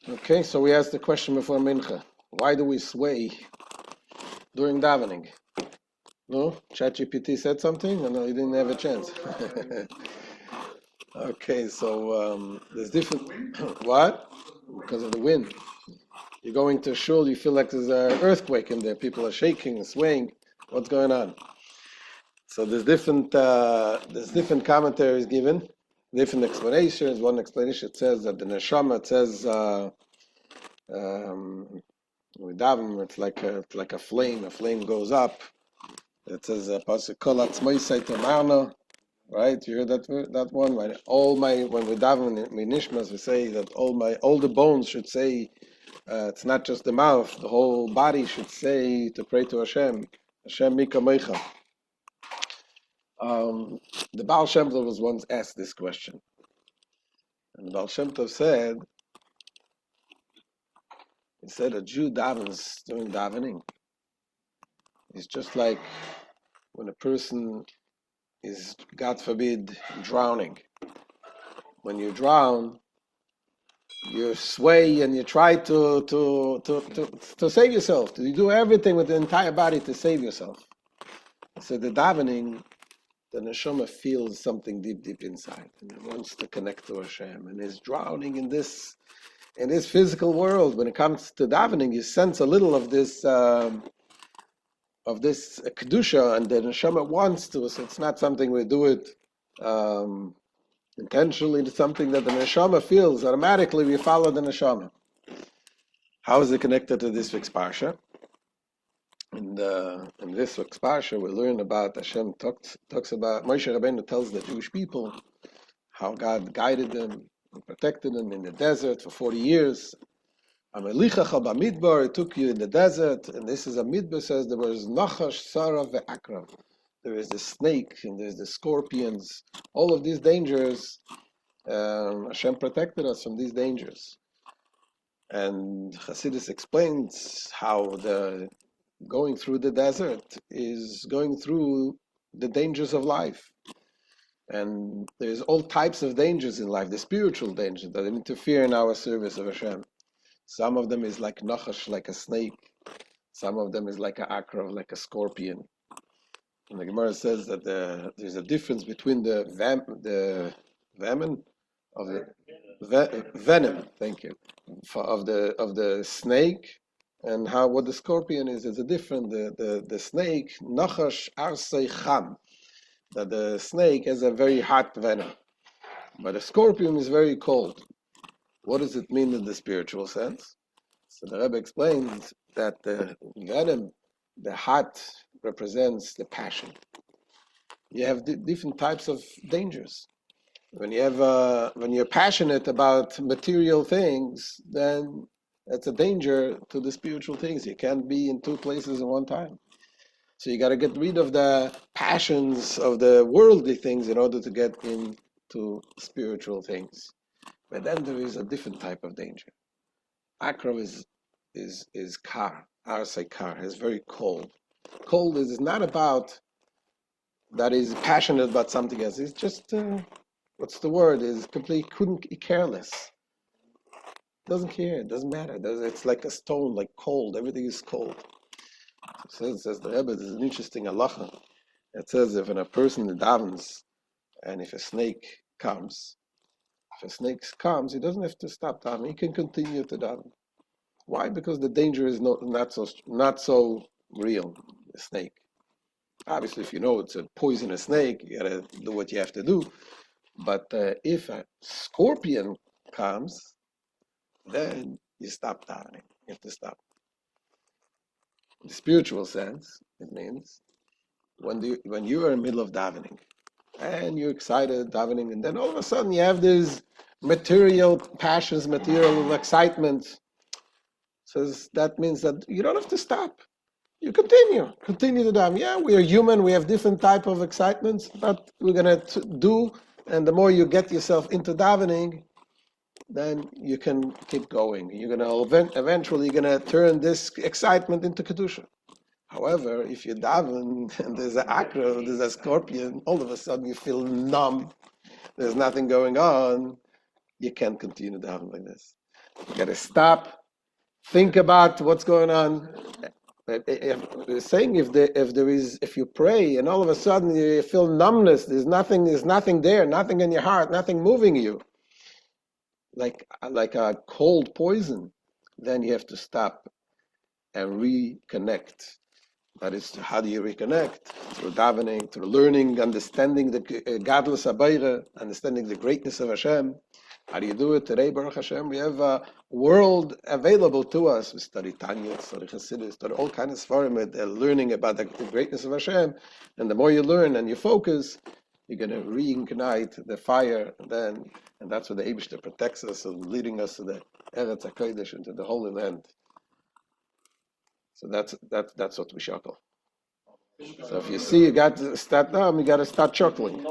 Okay, so we asked the question before Mincha. Why do we sway during davening? No? ChatGPT said something? Or no, you didn't have a chance. Okay, so there's different... What? Because of the wind. You're going to a shul, you feel like there's an earthquake in there. People are shaking and swaying. What's going on? So there's different commentaries given, different explanations. One explanation says that the neshama, it says... with daven, it's like a flame. A flame goes up. It says Parsha kol atzmoisei temarno. Right? You heard that one? Right? When we daven in nishmas, we say that all the bones should say. It's not just the mouth. The whole body should say to pray to Hashem. Hashem mika meicha. The Baal Shem Tov was once asked this question, and the Baal Shem Tov said, he said a Jew davens during davening. It's just like when a person is, God forbid, drowning. When you drown, you sway and you try to save yourself. You do everything with the entire body to save yourself. So the davening, the neshama feels something deep inside, and it wants to connect to Hashem, and is drowning in this physical world. When it comes to davening, you sense a little of this kedusha, and the neshama wants to. So it's not something we do it intentionally. It's something that the neshama feels automatically. We follow the neshama. How is it connected to this week's parsha? In this week's parsha, we learn about Hashem talks about Moshe Rabbeinu tells the Jewish people how God guided them and protected them in the desert for 40 years. It took you in the desert, and this is a midbar, says there was Nachash, Sarah, ve'akrav. There is the snake and there's the scorpions. All of these dangers, Hashem protected us from these dangers. And Hasidus explains how going through the desert is going through the dangers of life. And there's all types of dangers in life, the spiritual dangers that interfere in our service of Hashem. Some of them is like nachash, like a snake. Some of them is like an akrav, like a scorpion. And the Gemara says that there's a difference between the venom of the venom. Thank you, of the snake, and what the scorpion is. It's a different. The snake nachash arsei cham. That the snake has a very hot venom, but the scorpion is very cold. What does it mean in the spiritual sense? So the Rebbe explains that the venom, the hot, represents the passion. You have different types of dangers. When you're passionate about material things, then it's a danger to the spiritual things. You can't be in two places at one time. So you got to get rid of the passions of the worldly things in order to get into spiritual things. But then there is a different type of danger. Akrav is kar. Arsei kar is very cold. Cold is not about that he's passionate about something else. It's just what's the word? Is completely careless. Doesn't care. It doesn't matter. It's like a stone, like cold. Everything is cold. So says the Rebbe, there's an interesting halacha. It says if a person davens, and if a snake comes, he doesn't have to stop davening. He can continue to daven. Why? Because the danger is not so real. The snake. Obviously, if you know it's a poisonous snake, you gotta do what you have to do. But if a scorpion comes, then you stop davening. You have to stop. In the spiritual sense, it means when you are in the middle of davening and you're excited davening, and then all of a sudden you have these material passions, material excitement. So that means that you don't have to stop. You continue to daven. Yeah, we are human. We have different type of excitements, but we're gonna do. And the more you get yourself into davening, then you can keep going. You're gonna eventually turn this excitement into kedusha. However, if you daven and there's an akrav, there's a scorpion, all of a sudden you feel numb. There's nothing going on. You can't continue davening like this. You got to stop, think about what's going on. Saying if you pray and all of a sudden you feel numbness, there's nothing there, nothing in your heart, nothing moving you, like a cold poison, then you have to stop and reconnect. That is, how do you reconnect? Through davening, through learning, understanding the gadlus habayra, understanding the greatness of Hashem. How do you do it today, Baruch Hashem? We have a world available to us. We study Tanya, study Chassidus, study all kinds of svarim, learning about the greatness of Hashem. And the more you learn and you focus, you're going to reignite the fire then. And that's what the Eibishter protects us, and leading us to the Eretz HaKodesh, into the Holy Land. So that's what we shackle. So if you see you got to start now, you got to start chuckling.